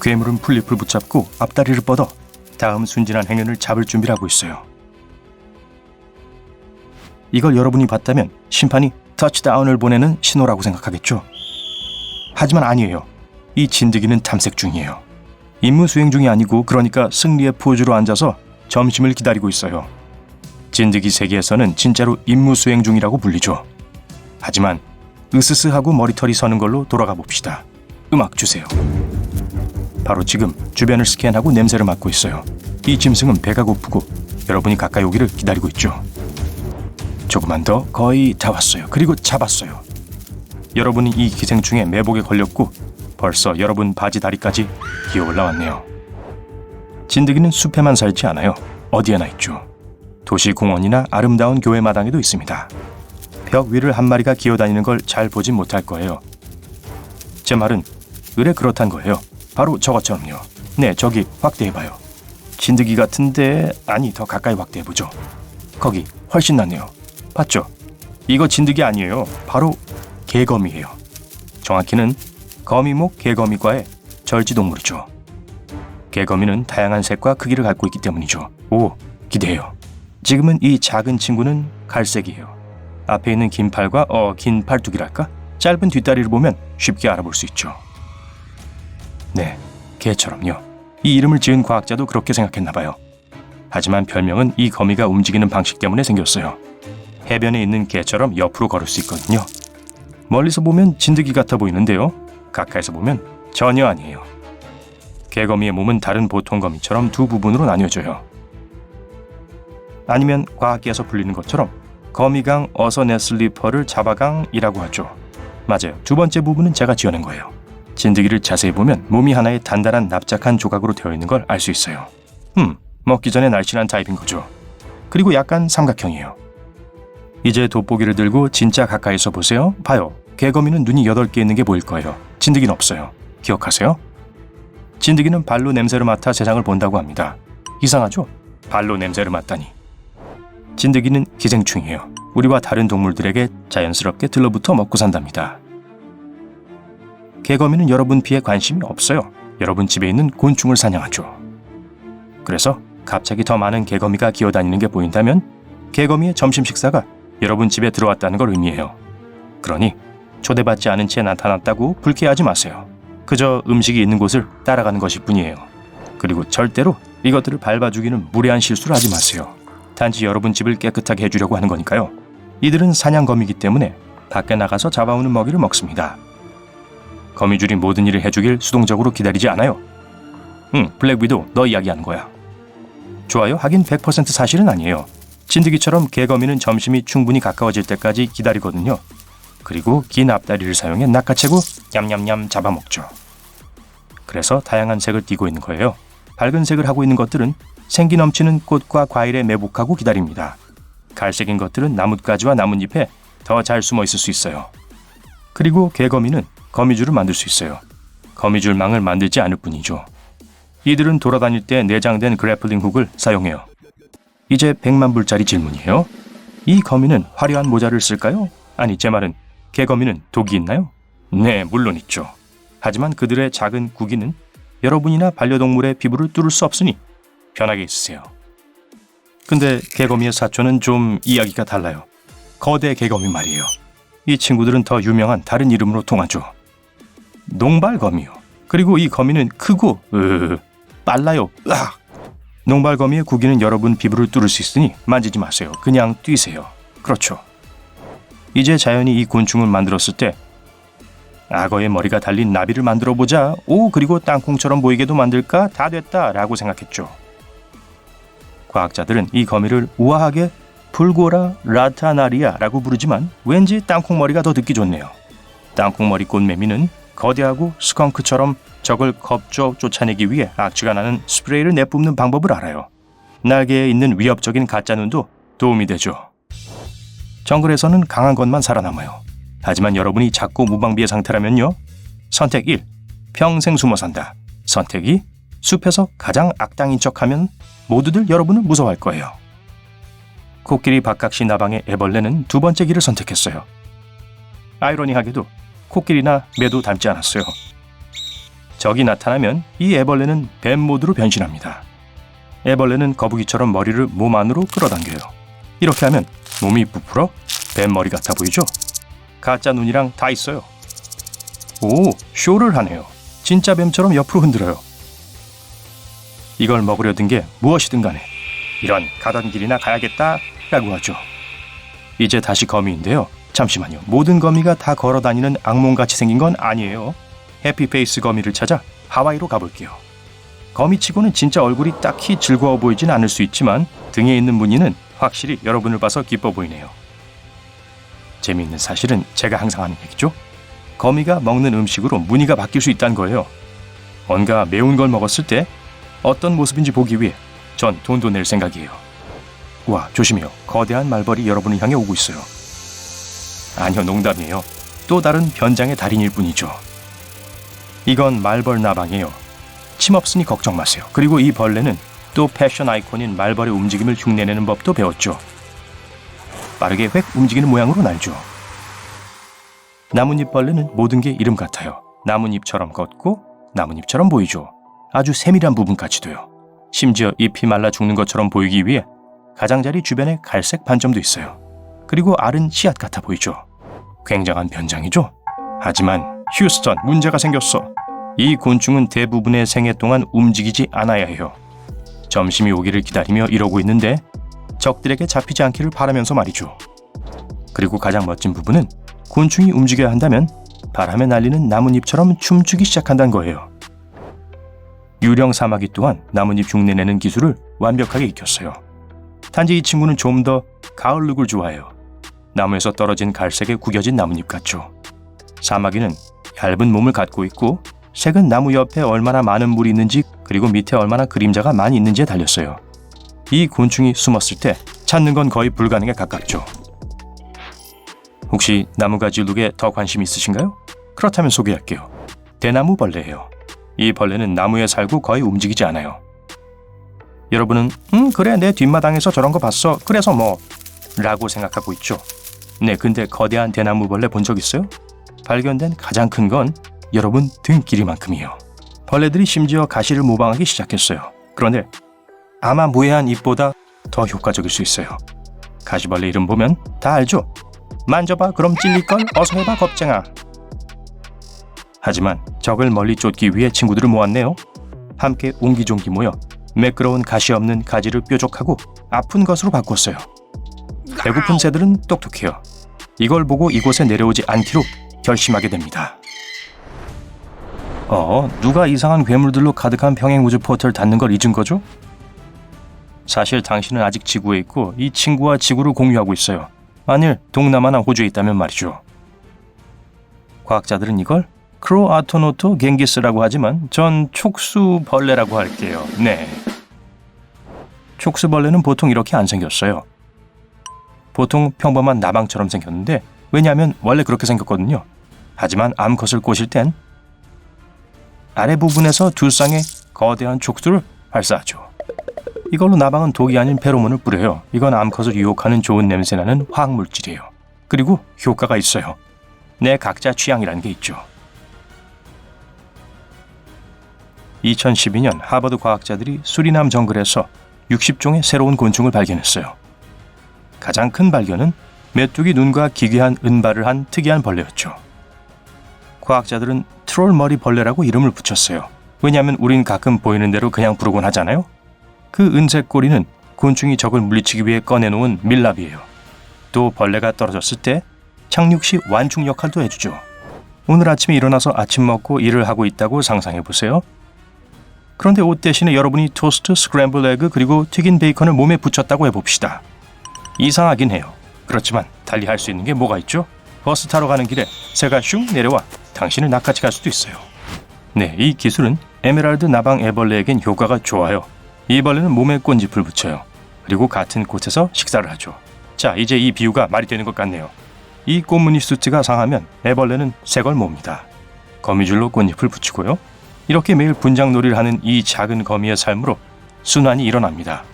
괴물은 풀잎을 붙잡고 앞다리를 뻗어 다음 순진한 행운을 잡을 준비를 하고 있어요. 이걸 여러분이 봤다면 심판이 터치다운을 보내는 신호라고 생각하겠죠. 하지만 아니에요. 이 진드기는 탐색 중이에요. 임무 수행 중이 아니고 그러니까 승리의 포즈로 앉아서 점심을 기다리고 있어요. 진드기 세계에서는 진짜로 임무 수행 중이라고 불리죠. 하지만 으스스하고 머리털이 서는 걸로 돌아가 봅시다. 음악 주세요. 바로 지금 주변을 스캔하고 냄새를 맡고 있어요. 이 짐승은 배가 고프고 여러분이 가까이 오기를 기다리고 있죠. 조금만 더, 거의 다 왔어요. 그리고 잡았어요. 여러분이 이 기생충의 매복에 걸렸고 벌써 여러분 바지 다리까지 기어 올라왔네요. 진드기는 숲에만 살지 않아요. 어디에나 있죠. 도시 공원이나 아름다운 교회 마당에도 있습니다. 벽 위를 한 마리가 기어다니는 걸 잘 보진 못할 거예요. 제 말은 의뢰 그렇단 거예요. 바로 저것처럼요. 네, 저기 확대해봐요. 진드기 같은데 아니 더 가까이 확대해보죠. 거기 훨씬 낫네요. 봤죠? 이거 진드기 아니에요. 바로 개거미예요. 정확히는 거미목 개거미과의 절지동물이죠. 개거미는 다양한 색과 크기를 갖고 있기 때문이죠. 오, 기대해요. 지금은 이 작은 친구는 갈색이에요. 앞에 있는 긴 팔과 긴 팔뚝이랄까? 짧은 뒷다리를 보면 쉽게 알아볼 수 있죠. 네, 개처럼요. 이 이름을 지은 과학자도 그렇게 생각했나봐요. 하지만 별명은 이 거미가 움직이는 방식 때문에 생겼어요. 해변에 있는 개처럼 옆으로 걸을 수 있거든요. 멀리서 보면 진드기 같아 보이는데요. 가까이서 보면 전혀 아니에요. 개거미의 몸은 다른 보통 거미처럼 두 부분으로 나뉘어져요. 아니면 과학계에서 불리는 것처럼 거미강 어서네슬리퍼를 잡아강이라고 하죠. 맞아요. 두 번째 부분은 제가 지어낸 거예요. 진드기를 자세히 보면 몸이 하나의 단단한 납작한 조각으로 되어 있는 걸 알 수 있어요. 먹기 전에 날씬한 타입인 거죠. 그리고 약간 삼각형이에요. 이제 돋보기를 들고 진짜 가까이서 보세요. 봐요. 개거미는 눈이 8개 있는 게 보일 거예요. 진드기는 없어요. 기억하세요? 진드기는 발로 냄새를 맡아 세상을 본다고 합니다. 이상하죠? 발로 냄새를 맡다니. 진드기는 기생충이에요. 우리와 다른 동물들에게 자연스럽게 들러붙어 먹고 산답니다. 개거미는 여러분 피에 관심이 없어요. 여러분 집에 있는 곤충을 사냥하죠. 그래서 갑자기 더 많은 개거미가 기어다니는 게 보인다면 개거미의 점심 식사가 여러분 집에 들어왔다는 걸 의미해요. 그러니 초대받지 않은 채 나타났다고 불쾌해하지 마세요. 그저 음식이 있는 곳을 따라가는 것일 뿐이에요. 그리고 절대로 이것들을 밟아 죽이는 무례한 실수를 하지 마세요. 단지 여러분 집을 깨끗하게 해주려고 하는 거니까요. 이들은 사냥거미이기 때문에 밖에 나가서 잡아오는 먹이를 먹습니다. 거미줄이 모든 일을 해주길 수동적으로 기다리지 않아요. 블랙 위도우, 너 이야기하는 거야. 좋아요. 하긴 100% 사실은 아니에요. 진드기처럼 개거미는 점심이 충분히 가까워질 때까지 기다리거든요. 그리고 긴 앞다리를 사용해 낚아채고 냠냠냠 잡아먹죠. 그래서 다양한 색을 띠고 있는 거예요. 밝은 색을 하고 있는 것들은 생기 넘치는 꽃과 과일에 매복하고 기다립니다. 갈색인 것들은 나뭇가지와 나뭇잎에 더 잘 숨어 있을 수 있어요. 그리고 개거미는 거미줄을 만들 수 있어요. 거미줄망을 만들지 않을 뿐이죠. 이들은 돌아다닐 때 내장된 그래플링 훅을 사용해요. 이제 100만 불짜리 질문이에요. 이 거미는 화려한 모자를 쓸까요? 아니, 제 말은 개거미는 독이 있나요? 네, 물론 있죠. 하지만 그들의 작은 구기는 여러분이나 반려동물의 피부를 뚫을 수 없으니 편하게 있으세요. 근데 개거미의 사촌은 좀 이야기가 달라요. 거대 개거미 말이에요. 이 친구들은 더 유명한 다른 이름으로 통하죠. 농발거미요. 그리고 이 거미는 크고 빨라요. 으악! 농발거미의 구기는 여러분 피부를 뚫을 수 있으니 만지지 마세요. 그냥 뛰세요. 그렇죠. 이제 자연이 이 곤충을 만들었을 때 악어의 머리가 달린 나비를 만들어보자. 그리고 땅콩처럼 보이게도 만들까? 다 됐다 라고 생각했죠. 과학자들은 이 거미를 우아하게 풀고라 라타나리아라고 부르지만 왠지 땅콩머리가 더 듣기 좋네요. 땅콩머리 꽃매미는 거대하고 스컹크처럼 적을 겁조 쫓아내기 위해 악취가 나는 스프레이를 내뿜는 방법을 알아요. 날개에 있는 위협적인 가짜눈도 도움이 되죠. 정글에서는 강한 것만 살아남아요. 하지만 여러분이 작고 무방비의 상태라면요. 선택 1. 평생 숨어 산다. 선택 2. 숲에서 가장 악당인 척하면 모두들 여러분을 무서워할 거예요. 코끼리 박각시 나방의 애벌레는 두 번째 길을 선택했어요. 아이러니하게도 코끼리나 매도 닮지 않았어요. 적이 나타나면 이 애벌레는 뱀 모드로 변신합니다. 애벌레는 거북이처럼 머리를 몸 안으로 끌어당겨요. 이렇게 하면 몸이 부풀어 뱀 머리 같아 보이죠? 가짜 눈이랑 다 있어요. 오, 쇼를 하네요. 진짜 뱀처럼 옆으로 흔들어요. 이걸 먹으려 든 게 무엇이든 간에 이런 가던 길이나 가야겠다 라고 하죠. 이제 다시 거미인데요. 잠시만요. 모든 거미가 다 걸어다니는 악몽같이 생긴 건 아니에요. 해피페이스 거미를 찾아 하와이로 가볼게요. 거미치고는 진짜 얼굴이 딱히 즐거워 보이진 않을 수 있지만 등에 있는 무늬는 확실히 여러분을 봐서 기뻐 보이네요. 재미있는 사실은 제가 항상 하는 얘기죠. 거미가 먹는 음식으로 무늬가 바뀔 수 있다는 거예요. 뭔가 매운 걸 먹었을 때 어떤 모습인지 보기 위해 전 돈도 낼 생각이에요. 와, 조심해요. 거대한 말벌이 여러분을 향해 오고 있어요. 아니요, 농담이에요. 또 다른 변장의 달인일 뿐이죠. 이건 말벌 나방이에요. 침 없으니 걱정 마세요. 그리고 이 벌레는 또 패션 아이콘인 말벌의 움직임을 흉내내는 법도 배웠죠. 빠르게 획 움직이는 모양으로 날죠. 나뭇잎 벌레는 모든 게 이름 같아요. 나뭇잎처럼 걷고 나뭇잎처럼 보이죠. 아주 세밀한 부분까지도요. 심지어 잎이 말라 죽는 것처럼 보이기 위해 가장자리 주변에 갈색 반점도 있어요. 그리고 알은 씨앗 같아 보이죠. 굉장한 변장이죠. 하지만 휴스턴, 문제가 생겼어. 이 곤충은 대부분의 생애 동안 움직이지 않아야 해요. 점심이 오기를 기다리며 이러고 있는데 적들에게 잡히지 않기를 바라면서 말이죠. 그리고 가장 멋진 부분은 곤충이 움직여야 한다면 바람에 날리는 나뭇잎처럼 춤추기 시작한다는 거예요. 유령 사마귀 또한 나뭇잎 흉내내는 기술을 완벽하게 익혔어요. 단지 이 친구는 좀 더 가을 룩을 좋아해요. 나무에서 떨어진 갈색에 구겨진 나뭇잎 같죠. 사마귀는 얇은 몸을 갖고 있고 색은 나무 옆에 얼마나 많은 물이 있는지 그리고 밑에 얼마나 그림자가 많이 있는지에 달렸어요. 이 곤충이 숨었을 때 찾는 건 거의 불가능에 가깝죠. 혹시 나무가지 룩에 더 관심 있으신가요? 그렇다면 소개할게요. 대나무 벌레예요. 이 벌레는 나무에 살고 거의 움직이지 않아요. 여러분은 그래 내 뒷마당에서 저런 거 봤어. 그래서 뭐 라고 생각하고 있죠. 네, 근데 거대한 대나무 벌레 본 적 있어요? 발견된 가장 큰 건 여러분 등 길이만큼이에요. 벌레들이 심지어 가시를 모방하기 시작했어요. 그런데 아마 무해한 잎보다 더 효과적일 수 있어요. 가시벌레 이름 보면 다 알죠? 만져봐 그럼 찔릴걸 어서 해봐 겁쟁아. 하지만 적을 멀리 쫓기 위해 친구들을 모았네요. 함께 옹기종기 모여 매끄러운 가시 없는 가지를 뾰족하고 아픈 것으로 바꿨어요. 배고픈 새들은 똑똑해요. 이걸 보고 이곳에 내려오지 않기로 결심하게 됩니다. 누가 이상한 괴물들로 가득한 평행우주 포털 닫는 걸 잊은 거죠? 사실 당신은 아직 지구에 있고 이 친구와 지구를 공유하고 있어요. 만일 동남아나 호주에 있다면 말이죠. 과학자들은 이걸 크로아토노토 갱기스라고 하지만 전 촉수벌레라고 할게요. 네. 촉수벌레는 보통 이렇게 안 생겼어요. 보통 평범한 나방처럼 생겼는데 왜냐하면 원래 그렇게 생겼거든요. 하지만 암컷을 꼬실 땐 아래 부분에서 두 쌍의 거대한 촉수를 발사하죠. 이걸로 나방은 독이 아닌 페로몬을 뿌려요. 이건 암컷을 유혹하는 좋은 냄새나는 화학물질이에요. 그리고 효과가 있어요. 내 각자 취향이라는 게 있죠. 2012년 하버드 과학자들이 수리남 정글에서 60종의 새로운 곤충을 발견했어요. 가장 큰 발견은 메뚜기 눈과 기괴한 은발을 한 특이한 벌레였죠. 과학자들은 트롤머리 벌레라고 이름을 붙였어요. 왜냐하면 우린 가끔 보이는 대로 그냥 부르곤 하잖아요. 그 은색 꼬리는 곤충이 적을 물리치기 위해 꺼내놓은 밀랍이에요. 또 벌레가 떨어졌을 때 착륙 시 완충 역할도 해주죠. 오늘 아침에 일어나서 아침 먹고 일을 하고 있다고 상상해보세요. 그런데 옷 대신에 여러분이 토스트, 스크램블 에그 그리고 튀긴 베이컨을 몸에 붙였다고 해봅시다. 이상하긴 해요. 그렇지만 달리 할 수 있는 게 뭐가 있죠? 버스 타러 가는 길에 새가 슝 내려와 당신을 낚아채 갈 수도 있어요. 네, 이 기술은 에메랄드 나방 애벌레에겐 효과가 좋아요. 이 벌레는 몸에 꽃잎을 붙여요. 그리고 같은 곳에서 식사를 하죠. 자, 이제 이 비유가 말이 되는 것 같네요. 이 꽃무늬 수트가 상하면 애벌레는 새걸 몹니다. 거미줄로 꽃잎을 붙이고요. 이렇게 매일 분장놀이를 하는 이 작은 거미의 삶으로 순환이 일어납니다.